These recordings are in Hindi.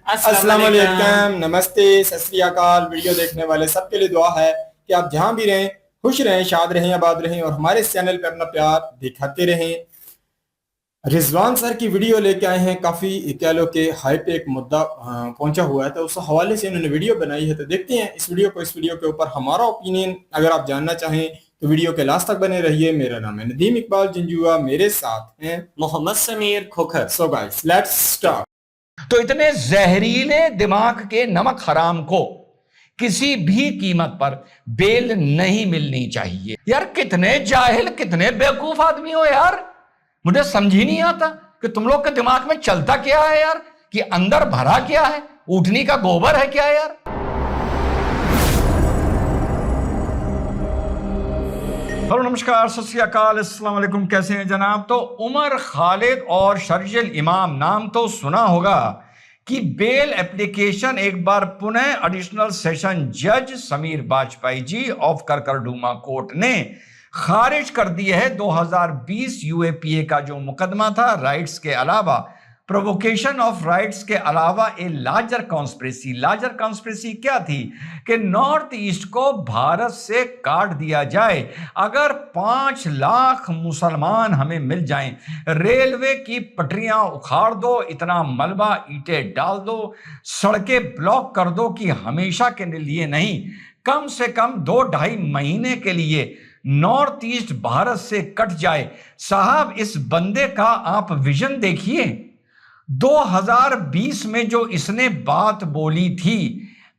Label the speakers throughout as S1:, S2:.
S1: अस्सलाम वालेकुम, नमस्ते, सत श्री अकाल। वीडियो देखने वाले सबके लिए दुआ है कि आप जहां भी रहें खुश रहें, शाद रहें, आबाद रहें और हमारे इस चैनल पे अपना प्यार दिखाते रहें। रिजवान सर की वीडियो लेके आए हैं। काफी कह लो कि हाई पे एक मुद्दा पहुंचा हुआ है, तो उस हवाले से इन्होंने वीडियो बनाई है। तो देखते हैं इस वीडियो को। इस वीडियो के ऊपर हमारा ओपिनियन अगर आप जानना चाहें तो वीडियो के लास्ट तक बने रहिए। मेरा नाम है नदीम इकबाल जंजुआ, मेरे साथ हैं
S2: Mohammad Sameer Khokhar.
S1: So guys let's start.
S3: तो इतने जहरीले दिमाग के नमक हराम को किसी भी कीमत पर बेल नहीं मिलनी चाहिए। यार कितने जाहिल, कितने बेवकूफ आदमी हो यार। मुझे समझ ही नहीं आता कि तुम लोग के दिमाग में चलता क्या है यार, कि अंदर भरा क्या है, ऊँटनी का गोबर है क्या यार। हेलो, नमस्कार, सत श्री अकाल, अस्सलाम वालेकुम। कैसे हैं जनाब। तो उमर खालिद और शर्जिल इमाम, नाम तो सुना होगा, कि बेल एप्लीकेशन एक बार पुनः एडिशनल सेशन जज समीर बाजपेयी जी ऑफ करकरडूमा कोर्ट ने खारिज कर दिए है। 2020 यूएपीए का जो मुकदमा था, राइट्स के अलावा, प्रोवोकेशन ऑफ राइट्स के अलावा ए लार्जर कॉन्स्पिरेसी क्या थी कि नॉर्थ ईस्ट को भारत से काट दिया जाए। अगर 5 लाख मुसलमान हमें मिल जाएं, रेलवे की पटरियां उखाड़ दो, इतना मलबा ईंटें डाल दो, सड़कें ब्लॉक कर दो कि हमेशा के लिए नहीं, कम से कम 2-2.5 महीने के लिए नॉर्थ ईस्ट भारत से कट जाए। साहब, इस बंदे का आप विजन देखिए। 2020 में जो इसने बात बोली थी,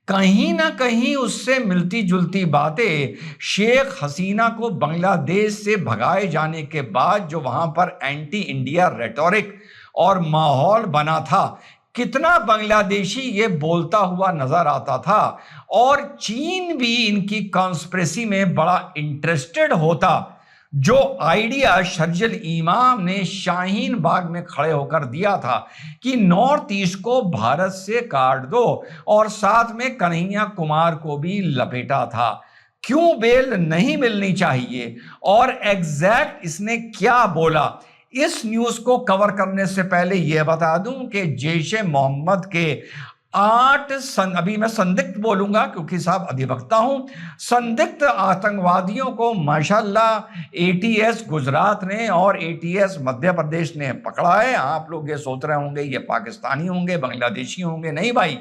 S3: कहीं ना कहीं उससे मिलती जुलती बातें शेख हसीना को बांग्लादेश से भगाए जाने के बाद जो वहां पर एंटी इंडिया रेटोरिक और माहौल बना था, कितना बांग्लादेशी ये बोलता हुआ नजर आता था। और चीन भी इनकी कॉन्स्पिरेसी में बड़ा इंटरेस्टेड होता। जो आइडिया शर्जिल इमाम ने शाहीन बाग में खड़े होकर दिया था कि नॉर्थ ईस्ट को भारत से काट दो, और साथ में कन्हैया कुमार को भी लपेटा था। क्यों बेल नहीं मिलनी चाहिए और एग्जैक्ट इसने क्या बोला, इस न्यूज को कवर करने से पहले यह बता दूं कि जैश ए मोहम्मद के 8 अभी मैं संदिग्ध बोलूंगा क्योंकि साहब अधिवक्ता हूं, संदिग्ध आतंकवादियों को माशाल्लाह एटीएस गुजरात ने और एटीएस मध्य प्रदेश ने पकड़ा है। आप लोग ये सोच रहे होंगे ये पाकिस्तानी होंगे, बांग्लादेशी होंगे। नहीं भाई,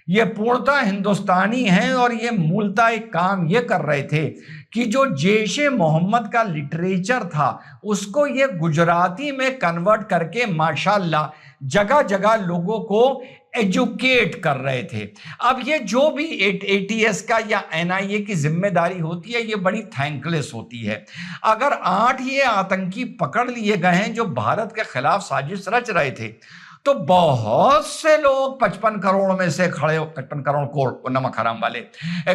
S3: ये पूर्णतः हिंदुस्तानी हैं। और ये मूलतः एक काम ये कर रहे थे कि जो जैश ए मोहम्मद का लिटरेचर था उसको ये गुजराती में कन्वर्ट करके माशाल्लाह जगह जगह लोगों को एजुकेट कर रहे थे। अब ये जो भी एटीएस का या एनआईए की जिम्मेदारी होती है, ये बड़ी थैंकलेस होती है। अगर 8 ये आतंकी पकड़ लिए गए हैं जो भारत के खिलाफ साजिश रच रहे थे, तो बहुत से लोग 55 करोड़ में से 55 करोड़ को नमक हराम वाले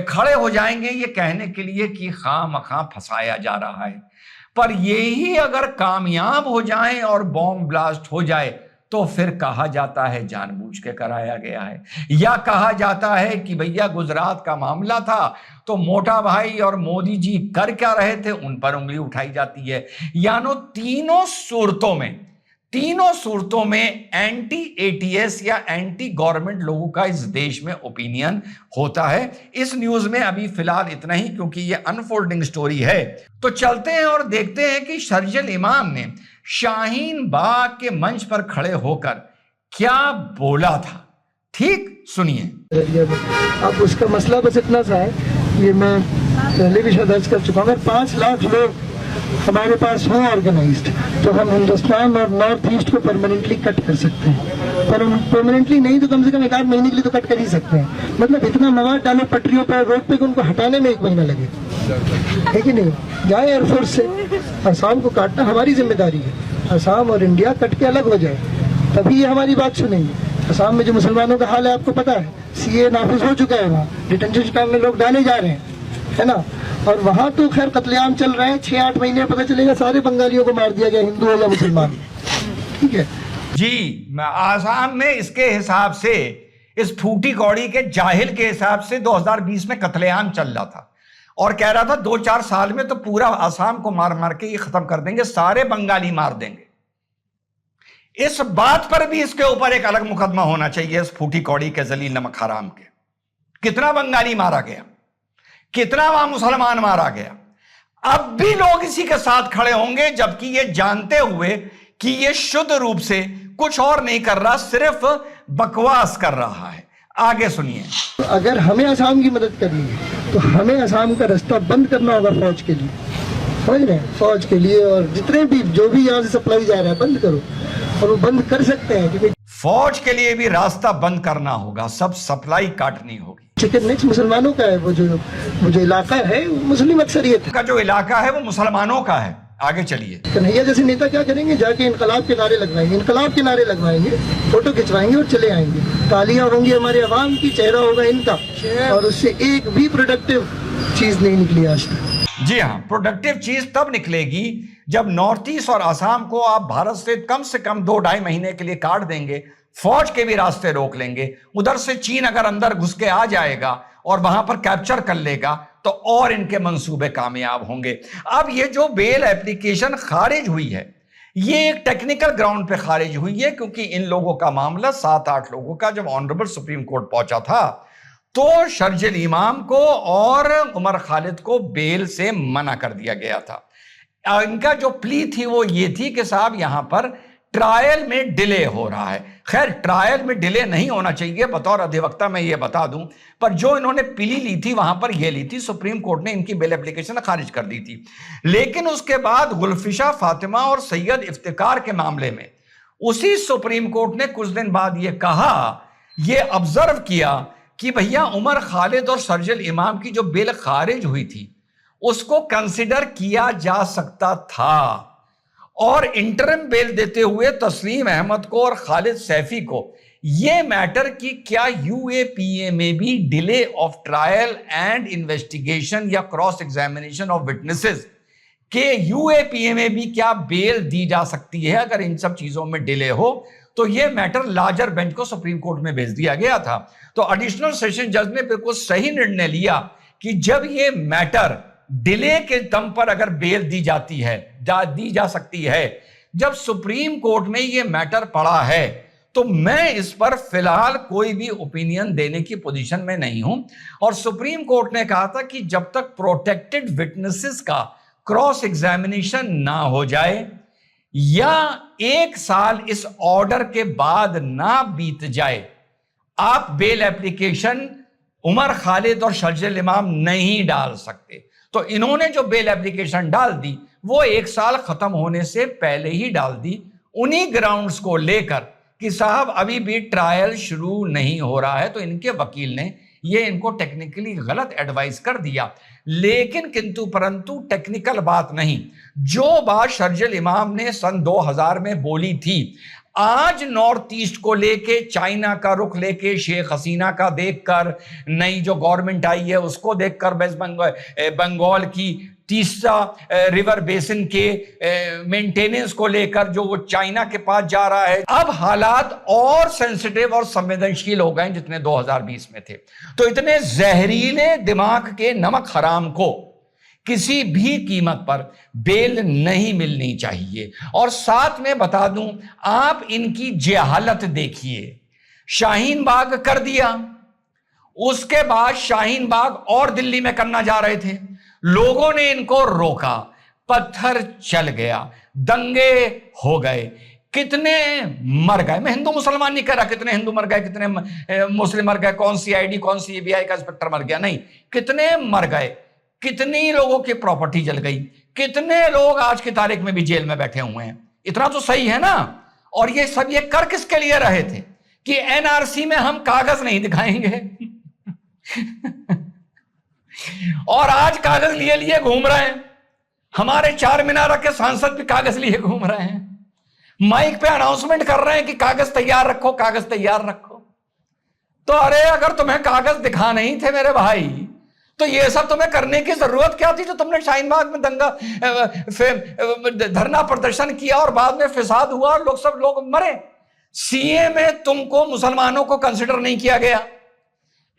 S3: खड़े हो जाएंगे ये कहने के लिए कि खामखा फंसाया जा रहा है। पर यही अगर कामयाब हो जाए और बॉम्ब ब्लास्ट हो जाए तो फिर कहा जाता है जानबूझ के कराया गया है, या कहा जाता है कि भैया गुजरात का मामला था तो मोटा भाई और मोदी जी कर क्या रहे थे उन पर उंगली उठाई जाती है। यानो तीनों सूरतों में एंटी एटीएस या एंटी गवर्नमेंट लोगों का इस देश में ओपिनियन होता है। इस न्यूज में अभी फिलहाल इतना ही क्योंकि ये अनफोल्डिंग स्टोरी है। तो चलते हैं और देखते हैं कि शर्जिल इमाम ने शाहीन बाग के मंच पर खड़े होकर क्या बोला था। ठीक सुनिए।
S4: अब उसका मसला बस इतना सा है, ये मैं पहले भी शायद अर्ज कर चुका हूँ, 5 लाख लोग हमारे पास हों ऑर्गेनाइज्ड तो हम हिंदुस्तान और नॉर्थ ईस्ट को परमानेंटली कट कर सकते हैं। पर हम परमानेंटली नहीं तो कम से कम 1-8 महीने के लिए तो कट कर ही सकते हैं। मतलब इतना मवाद डालो पटरियों पर, रोड पे, उनको हटाने में 1 महीना लगे, है कि नहीं। जाए एयरफोर्स से, असम को काटना हमारी जिम्मेदारी है। असम और इंडिया कट के अलग हो जाए, तभी ये हमारी बात सुनेंगे। असम में जो मुसलमानों का हाल है आपको पता है, सीए नाफिज हो चुका है, वहाँ डिटेंशन कैंप में लोग डाले जा रहे हैं, है ना। और वहां तो खैर कत्लेआम चल रहे हैं, 6-8 महीने पता चलेगा सारे बंगालियों को मार दिया गया, हिंदू हो या मुसलमान। ठीक है
S3: जी। आसाम में इसके हिसाब से, इस फूटी कौड़ी के जाहिल के हिसाब से 2020 में कत्लेआम चल रहा था और कह रहा था 2-4 साल में तो पूरा आसाम को मार मार के ये खत्म कर देंगे, सारे बंगाली मार देंगे। इस बात पर भी इसके ऊपर एक अलग मुकदमा होना चाहिए, इस फूटी कौड़ी के जलील नमक हराम के। कितना बंगाली मारा गया, कितना वहां मुसलमान मारा गया। अब भी लोग इसी के साथ खड़े होंगे, जबकि ये जानते हुए कि ये शुद्ध रूप से कुछ और नहीं कर रहा, सिर्फ बकवास कर रहा है। आगे सुनिए।
S4: तो अगर हमें असम की मदद करनी है तो हमें असम का रास्ता बंद करना होगा फौज के लिए, समझ रहे हैं? फौज के लिए, और जितने भी जो भी यहाँ से सप्लाई जा रहा है बंद करो, और वो बंद कर सकते हैं क्योंकि
S3: फौज के लिए भी रास्ता बंद करना होगा, सब सप्लाई काटनी होगी।
S4: चिकन नेक्स्ट मुसलमानों का है, वो जो इलाका है वो मुस्लिम अक्सरियत
S3: का जो इलाका है वो मुसलमानों का है। आगे चलिए।
S4: कन्हैया जैसे नेता क्या करेंगे, जाके इनकलाब के नारे लगवाएंगे, इनकलाब के नारे लगवाएंगे, फोटो खिंचवाएंगे और चले आएंगे। तालियां होंगी हमारे अवाम की, चेहरा होगा इनका, और उससे एक भी प्रोडक्टिव चीज नहीं निकली आज तक।
S3: जी हाँ, प्रोडक्टिव चीज तब निकलेगी जब नॉर्थ ईस्ट और आसाम को आप भारत से कम 2-2.5 महीने के लिए काट देंगे, फौज के भी रास्ते रोक लेंगे, उधर से चीन अगर अंदर घुस के आ जाएगा और वहां पर कैप्चर कर लेगा तो और इनके मंसूबे कामयाब होंगे। अब ये जो बेल एप्लीकेशन खारिज हुई है, ये एक टेक्निकल ग्राउंड पे खारिज हुई है, क्योंकि इन लोगों का मामला 7-8 लोगों का जब ऑनरेबल सुप्रीम कोर्ट पहुंचा था तो शर्जिल इमाम को और उमर खालिद को बेल से मना कर दिया गया था। इनका जो प्ली थी वो ये थी कि साहब यहां पर ट्रायल में डिले हो रहा है। खैर, ट्रायल में डिले नहीं होना चाहिए, बतौर अधिवक्ता मैं ये बता दूं, पर जो इन्होंने प्ली ली थी वहां पर ये ली थी, सुप्रीम कोर्ट ने इनकी बेल एप्लीकेशन खारिज कर दी थी। लेकिन उसके बाद गुलफिशा फातिमा और सैयद इफ्तिकार के मामले में उसी सुप्रीम कोर्ट ने कुछ दिन बाद ये कहा, ये ऑब्जर्व किया कि भैया उमर खालिद और शर्जिल इमाम की जो बेल खारिज हुई थी उसको कंसिडर किया जा सकता था, और इंटरम बेल देते हुए तस्लीम अहमद को और खालिद सैफी को यह मैटर कि क्या यूएपीए में भी delay of trial and investigation या क्रॉस एग्जामिनेशन ऑफ विटनेसेस के यूएपीए में भी क्या बेल दी जा सकती है। अगर इन सब चीजों में डिले हो तो यह मैटर लार्जर बेंच को सुप्रीम कोर्ट में भेज दिया गया था। तो एडिशनल सेशन जज ने बिल्कुल सही निर्णय लिया कि जब यह मैटर डिले के दम पर अगर बेल दी जाती है, दी जा सकती है, जब सुप्रीम कोर्ट में यह मैटर पड़ा है, तो मैं इस पर फिलहाल कोई भी ओपिनियन देने की पोजीशन में नहीं हूं। और सुप्रीम कोर्ट ने कहा था कि जब तक प्रोटेक्टेड विटनेसेस का क्रॉस एग्जामिनेशन ना हो जाए या 1 साल इस ऑर्डर के बाद ना बीत जाए, आप बेल एप्लीकेशन उमर खालिद और शर्जिल इमाम नहीं डाल सकते। तो इन्होंने जो बेल एप्लीकेशन डाल दी वो 1 साल खत्म होने से पहले ही डाल दी, उन्हीं ग्राउंड्स को लेकर कि साहब अभी भी ट्रायल शुरू नहीं हो रहा है। तो इनके वकील ने ये इनको टेक्निकली गलत एडवाइस कर दिया। लेकिन किंतु परंतु टेक्निकल बात नहीं, जो बात शर्जिल इमाम ने सन 2000 में बोली थी, आज नॉर्थ ईस्ट को लेके, चाइना का रुख लेके, शेख हसीना का देखकर, नई जो गवर्नमेंट आई है उसको देखकर, वेस्ट बंगाल की तीसरा रिवर बेसिन के मेंटेनेंस को लेकर जो वो चाइना के पास जा रहा है, अब हालात और सेंसिटिव और संवेदनशील हो गए जितने 2020 में थे। तो इतने जहरीले दिमाग के नमक हराम को किसी भी कीमत पर बेल नहीं मिलनी चाहिए। और साथ में बता दूं, आप इनकी जेहालत देखिए, शाहीन बाग कर दिया, उसके बाद शाहीन बाग और दिल्ली में करना जा रहे थे, लोगों ने इनको रोका, पत्थर चल गया, दंगे हो गए, कितने मर गए। मैं हिंदू मुसलमान नहीं कह रहा कितने हिंदू मर गए, कितने मुस्लिम मर गए, कौन सी आईडी, कौन सी एबीआई का इंस्पेक्टर मर गया, नहीं, कितने मर गए, कितनी लोगों की प्रॉपर्टी जल गई, कितने लोग आज की तारीख में भी जेल में बैठे हुए हैं। इतना तो सही है ना। और ये सब ये कर किसके लिए रहे थे कि एनआरसी में हम कागज नहीं दिखाएंगे और आज कागज लिए लिए घूम रहे हैं। हमारे 4 मीनार के सांसद भी कागज लिए घूम रहे हैं, माइक पे अनाउंसमेंट कर रहे हैं कि कागज तैयार रखो, कागज तैयार रखो। तो अरे अगर तुम्हें कागज दिखा नहीं थे मेरे भाई, तो ये सब तुम्हें करने की जरूरत क्या थी? जो तुमने शाहीन बाग में दंगा धरना प्रदर्शन किया और बाद में फिसाद हुआ और सब लोग मरे। सीए में तुमको मुसलमानों को कंसिडर नहीं किया गया,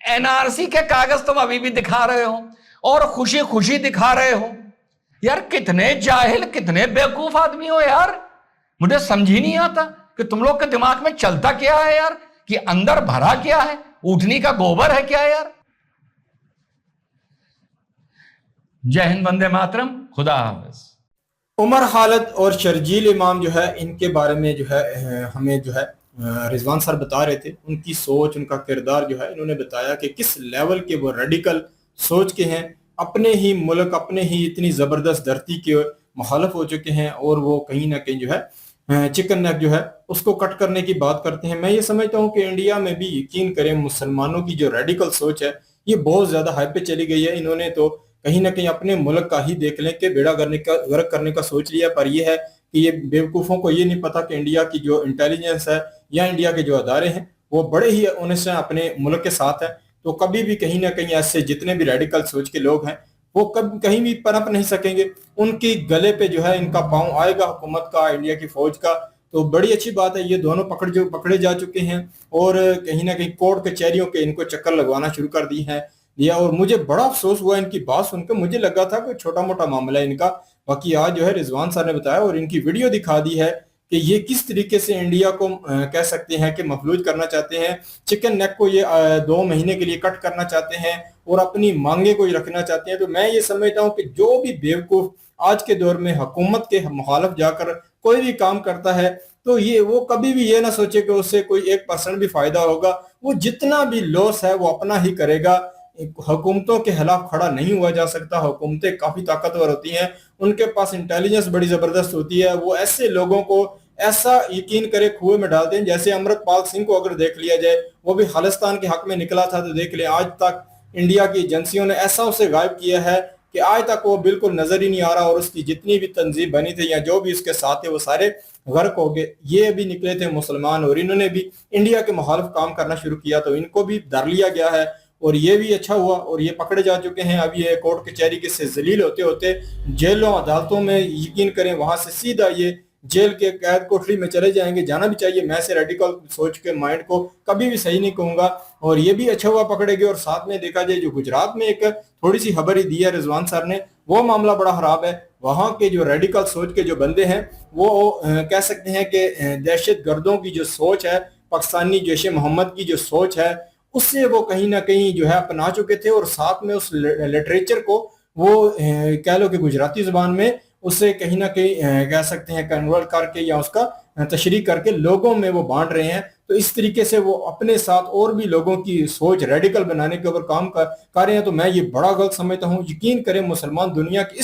S3: एनआरसी के कागज तुम अभी भी दिखा रहे हो और खुशी खुशी दिखा रहे हो। यार कितने जाहिल, कितने बेवकूफ आदमी हो यार, मुझे समझ ही नहीं आता कि तुम लोग के दिमाग में चलता क्या है यार, कि अंदर भरा क्या है, ऊँटनी का गोबर है क्या यार। जय हिंद, वंदे मातरम, खुदा हाफिज।
S1: उमर खालिद और शर्जील इमाम जो है, इनके बारे में जो है हमें जो है रिजवान सर बता रहे थे, उनकी सोच, उनका किरदार जो है, इन्होंने बताया कि किस लेवल के वो रेडिकल सोच के हैं, अपने ही मुल्क, अपने ही इतनी ज़बरदस्त धरती के मुखालफ हो चुके हैं, और वो कहीं ना कहीं जो है चिकन नेक जो है उसको कट करने की बात करते हैं। मैं ये समझता हूँ कि इंडिया में भी यकीन करें, मुसलमानों की जो रेडिकल सोच है ये बहुत ज़्यादा हाई पे चली गई है। इन्होंने तो कहीं ना कहीं अपने मुल्क का ही देख लें कि बेड़ा गर्क करने का सोच लिया, पर यह है कि ये बेवकूफ़ों को ये नहीं पता कि इंडिया की जो इंटेलिजेंस है या इंडिया के जो अदारे हैं वो बड़े ही ऑनेस्ट हैं, अपने मुल्क के साथ है। तो कभी भी कहीं ना कहीं ऐसे जितने भी रेडिकल सोच के लोग हैं वो कभी कहीं भी पनप नहीं सकेंगे, उनकी गले पे जो है इनका पांव आएगा हुकूमत का, इंडिया की फौज का। तो बड़ी अच्छी बात है, ये दोनों पकड़े जा चुके हैं, और कहीं ना कहीं कोर्ट कचहरियों के इनको चक्कर लगवाना शुरू कर दी है दिया। और मुझे बड़ा अफसोस हुआ इनकी बात सुनकर, मुझे लगा था कोई छोटा मोटा मामला है इनका। बाकी आज जो है रिजवान सर ने बताया और इनकी वीडियो दिखा दी है कि ये किस तरीके से इंडिया को कह सकते हैं कि मफलूज करना चाहते हैं। चिकन नेक को ये 2 महीने के लिए कट करना चाहते हैं और अपनी मांगे को ही रखना चाहते हैं। तो मैं ये समझता हूँ कि जो भी बेवकूफ आज के दौर में हुकूमत के मुखालफ जाकर कोई भी काम करता है, तो ये वो कभी भी ये ना सोचे कि उससे कोई 1% भी फायदा होगा। वो जितना भी लॉस है वो अपना ही करेगा। हुकूमतों के खिलाफ खड़ा नहीं हुआ जा सकता। हुकूमतें काफी ताकतवर होती हैं, उनके पास इंटेलिजेंस बड़ी जबरदस्त होती है। वो ऐसे लोगों को ऐसा यकीन करे कुएं में डालते हैं, जैसे अमृतपाल सिंह को अगर देख लिया जाए, वो भी खालिस्तान के हक में निकला था, तो देख ले आज तक इंडिया की एजेंसियों ने ऐसा उसे गायब किया है कि आज तक वो बिल्कुल नजर ही नहीं आ रहा, और उसकी जितनी भी तंजीम बनी थी या जो भी उसके साथ थे वो सारे गर्क हो गए। ये भी निकले थे मुसलमान और इन्होंने भी इंडिया के मुखालिफ काम करना शुरू किया, तो इनको भी धर लिया गया है और ये भी अच्छा हुआ और ये पकड़े जा चुके हैं। अभी ये कोर्ट कचहरी के से जलील होते होते जेलों अदालतों में, यकीन करें वहां से सीधा ये जेल के कैद कोठरी में चले जाएंगे। जाना भी चाहिए, मैं से रेडिकल सोच के माइंड को कभी भी सही नहीं कहूंगा। और ये भी अच्छा हुआ पकड़े गए। और साथ में देखा जाए जो गुजरात में एक थोड़ी सी खबर ही दी है रिजवान सर ने, वो मामला बड़ा खराब है। वहां के जो रेडिकल सोच के जो बंदे हैं वो कह सकते हैं कि दहशत गर्दों की जो सोच है, पाकिस्तानी जैश ए मोहम्मद की जो सोच है, उससे वो कहीं ना कहीं जो है अपना चुके थे। और साथ में उस लिटरेचर को वो कह लो कि गुजराती जुबान में उसे कहीं ना कहीं कह सकते हैं कन्वर्ट करके या उसका तशरीह करके लोगों में वो बांट रहे हैं। तो इस तरीके से वो अपने साथ और भी लोगों की सोच रेडिकल बनाने के ऊपर काम कर रहे हैं। तो मैं ये बड़ा गलत समझता हूँ। यकीन करें मुसलमान दुनिया के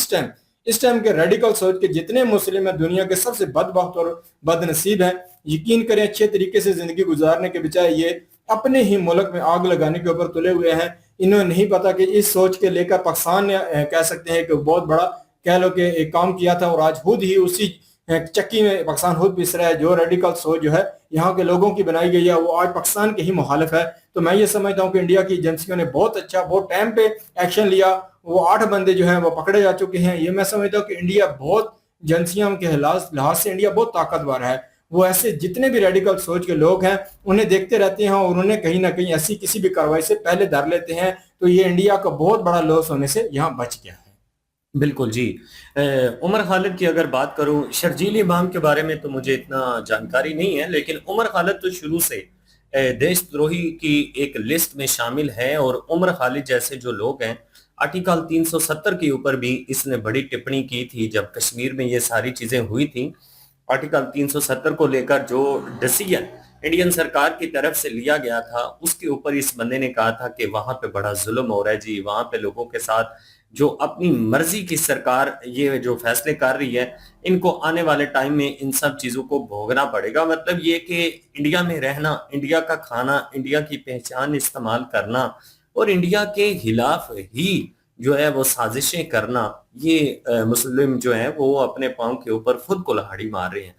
S1: इस टाइम के रेडिकल सोच के जितने मुस्लिम हैं दुनिया के सबसे बदबख्त और बदनसीब हैं। यकीन करें अच्छे तरीके से जिंदगी गुजारने के बजाय ये अपने ही मुल्क में आग लगाने के ऊपर तुले हुए हैं। इन्हें नहीं पता कि इस सोच के लेकर पाकिस्तान ने कह सकते हैं कि बहुत बड़ा कह लो कि एक काम किया था और आज खुद ही उसी चक्की में पाकिस्तान खुद पिस रहा है। जो रेडिकल सोच जो है यहाँ के लोगों की बनाई गई है वो आज पाकिस्तान के ही मुखालिफ है। तो मैं ये समझता हूँ कि इंडिया की एजेंसियों ने बहुत अच्छा, बहुत टाइम पे एक्शन लिया। वो 8 बंदे जो हैं वो पकड़े जा चुके हैं। ये मैं समझता हूँ कि इंडिया बहुत एजेंसियों के लिहाज से इंडिया बहुत ताकतवर है। वो ऐसे जितने भी रेडिकल सोच के लोग हैं उन्हें देखते रहते हैं और उन्हें कहीं ना कहीं ऐसी किसी भी कार्रवाई से पहले धर लेते हैं। तो ये इंडिया का बहुत बड़ा लॉस होने से यहाँ बच गया है।
S2: बिल्कुल जी। उमर खालिद की अगर बात करूं, शर्जील इमाम के बारे में तो मुझे इतना जानकारी नहीं है, लेकिन उमर खालिद तो शुरू से देशद्रोही की एक लिस्ट में शामिल है। और उमर खालिद जैसे जो लोग हैं, आर्टिकल 370 के ऊपर भी इसने बड़ी टिप्पणी की थी जब कश्मीर में ये सारी चीजें हुई थी। आर्टिकल 370 को लेकर जो डिसीजन इंडियन सरकार की तरफ से लिया गया था उसके ऊपर इस बंदे ने कहा था कि वहां पे बड़ा जुल्म हो रहा है जी, वहां पे लोगों के साथ जो अपनी मर्जी की सरकार ये जो फैसले कर रही है, इनको आने वाले टाइम में इन सब चीजों को भोगना पड़ेगा। मतलब ये कि इंडिया में रहना, इंडिया का खाना, इंडिया की पहचान इस्तेमाल करना और इंडिया के खिलाफ ही जो है वो साजिशें करना, ये मुस्लिम जो है वो अपने पांव के ऊपर खुद कुल्हाड़ी मार रहे हैं।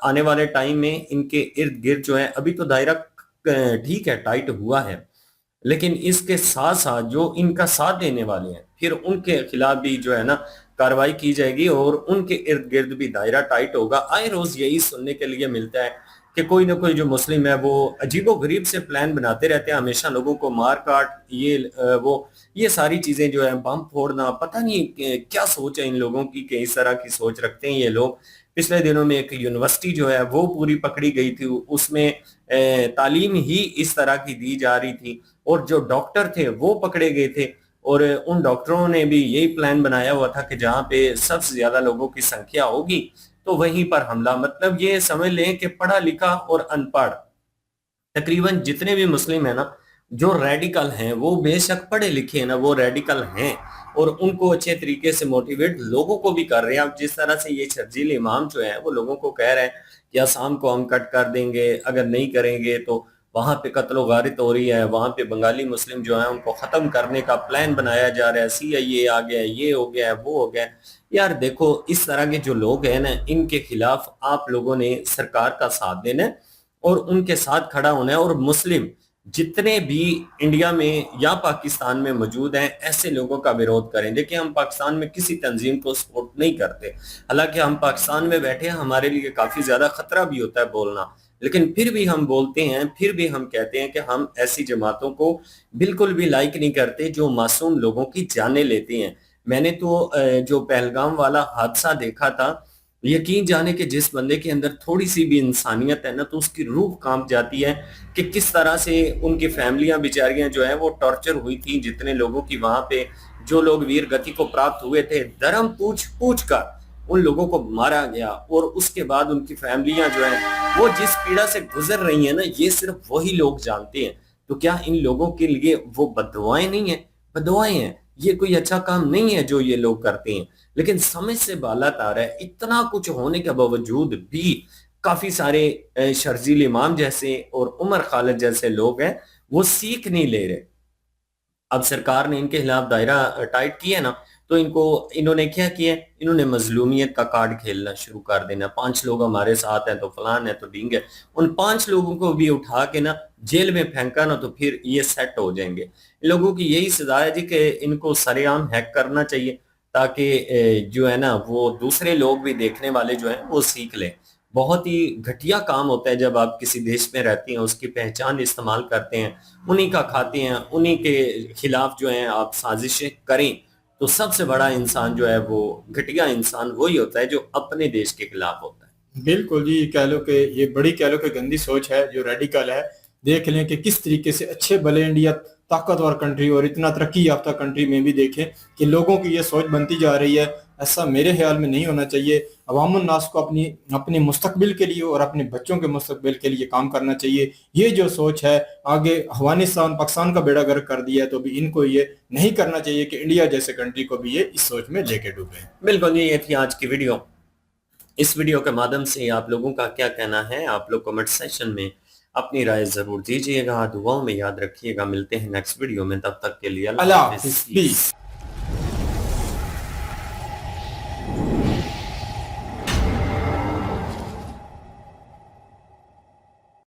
S2: आने वाले टाइम में इनके इर्द गिर्द जो है, अभी तो दायरा ठीक है टाइट हुआ है, लेकिन इसके साथ साथ जो इनका साथ देने वाले हैं फिर उनके खिलाफ भी जो है ना कार्रवाई की जाएगी और उनके इर्द गिर्द भी दायरा टाइट होगा। आए रोज यही सुनने के लिए मिलता है कि कोई ना कोई जो मुस्लिम है वो अजीबोगरीब से प्लान बनाते रहते हैं, हमेशा लोगों को मार काट, ये सारी चीजें जो है, बम फोड़ना, पता नहीं क्या सोच है इन लोगों की कि इस तरह की सोच रखते हैं ये लोग पिछले दिनों में एक यूनिवर्सिटी जो है वो पूरी पकड़ी गई थी, उसमें तालीम ही इस तरह की दी जा रही थी और जो डॉक्टर थे वो पकड़े गए थे और उन डॉक्टरों ने भी यही प्लान बनाया हुआ था कि जहां पे सबसे ज्यादा लोगों की संख्या होगी तो वहीं पर हमला। मतलब ये समझ लें कि पढ़ा लिखा और अनपढ़ तकरीबन जितने भी मुस्लिम है ना, जो रेडिकल हैं वो बेशक पढ़े लिखे हैं ना, वो रेडिकल हैं और उनको अच्छे तरीके से मोटिवेट लोगों को भी कर रहे हैं। अब जिस तरह से ये शर्जील इमाम जो है वो लोगों को कह रहे हैं कि आसाम को हम कट कर देंगे, अगर नहीं करेंगे तो वहां पे कत्लो गारित हो रही है, वहां पे बंगाली मुस्लिम जो है उनको खत्म करने का प्लान बनाया जा रहा है, CIA आ गया है, ये हो गया है, वो हो गया है। यार देखो, इस तरह के जो लोग हैं ना, इनके खिलाफ आप लोगों ने सरकार का साथ देना है और उनके साथ खड़ा होना है। और मुस्लिम जितने भी इंडिया में या पाकिस्तान में मौजूद हैं, ऐसे लोगों का विरोध करें। देखिए, हम पाकिस्तान में किसी तंजीम को सपोर्ट नहीं करते, हालांकि हम पाकिस्तान में बैठे हैं, हमारे लिए काफी ज्यादा खतरा भी होता है बोलना, लेकिन फिर भी हम बोलते हैं, फिर भी हम कहते हैं कि हम ऐसी जमातों को बिल्कुल भी लाइक नहीं करते जो मासूम लोगों की जानें लेते हैं। मैंने तो जो पहलगाम वाला हादसा देखा था, यकीन जाने कि जिस बंदे के अंदर थोड़ी सी भी इंसानियत है ना, तो उसकी रूह कांप जाती है कि किस तरह से उनकी फैमिलियां बेचारियां जो है वो टॉर्चर हुई थी। जितने लोगों की वहां पे, जो लोग वीर गति को प्राप्त हुए थे, धर्म पूछ पूछ कर उन लोगों को मारा गया और उसके बाद उनकी फैमिलियां जो है वो जिस पीड़ा से गुजर रही है ना, ये सिर्फ वही लोग जानते हैं। तो क्या इन लोगों के लिए वो बद्दुआएं नहीं है? बद्दुआएं हैं। ये कोई अच्छा काम नहीं है जो ये लोग करते हैं, लेकिन समझ से बाला तार है। इतना कुछ होने के बावजूद भी काफी सारे शर्जील इमाम जैसे और उमर खालिद जैसे लोग हैं, वो सीख नहीं ले रहे। अब सरकार ने इनके खिलाफ दायरा टाइट किया ना, तो इन्होंने क्या किया, इन्होंने मजलूमियत का कार्ड खेलना शुरू कर देना। 5 लोग हमारे साथ हैं तो फलान है तो ढींग है, उन 5 लोगों को भी उठा के ना जेल में फेंका ना, तो फिर ये सेट हो जाएंगे। इन लोगों की यही सजा है जी कि इनको सरेआम हैक करना चाहिए, ताकि जो है ना वो दूसरे लोग भी, देखने वाले जो है वो सीख लें। बहुत ही घटिया काम होता है जब आप किसी देश में रहते हैं, उसकी पहचान इस्तेमाल करते हैं, उन्हीं का खाते हैं, उन्हीं के खिलाफ जो है आप साजिशें करें, तो सबसे बड़ा इंसान जो है वो घटिया इंसान वही होता है जो अपने देश के खिलाफ होता है।
S1: बिल्कुल जी, कह लो कि ये बड़ी, कह लो कि गंदी सोच है जो रेडिकल है। देख लें कि किस तरीके से अच्छे भले इंडिया ताकतवर कंट्री और इतना तरक्की याफ्ता कंट्री में भी देखें कि लोगों की ये सोच बनती जा रही है। ऐसा मेरे ख्याल में नहीं होना चाहिए। अवामुन नास को अपनी अपने मुस्तकबिल के लिए और अपने बच्चों के मुस्तकबिल के लिए काम करना चाहिए। ये जो सोच है, आगे अफगानिस्तान पाकिस्तान का बेड़ा गर्क कर दिया है, तो भी इनको ये नहीं करना चाहिए कि इंडिया जैसे कंट्री को भी ये इस सोच में लेके डूबे।
S2: बिल्कुल, ये थी आज की वीडियो। इस वीडियो के माध्यम से आप लोगों का क्या कहना है, आप लोग कमेंट सेक्शन में अपनी राय जरूर दीजिएगा। दुआओं में याद रखिएगा। मिलते हैं नेक्स्ट वीडियो में, तब तक के लिए
S1: अल्लाह हाफिज़।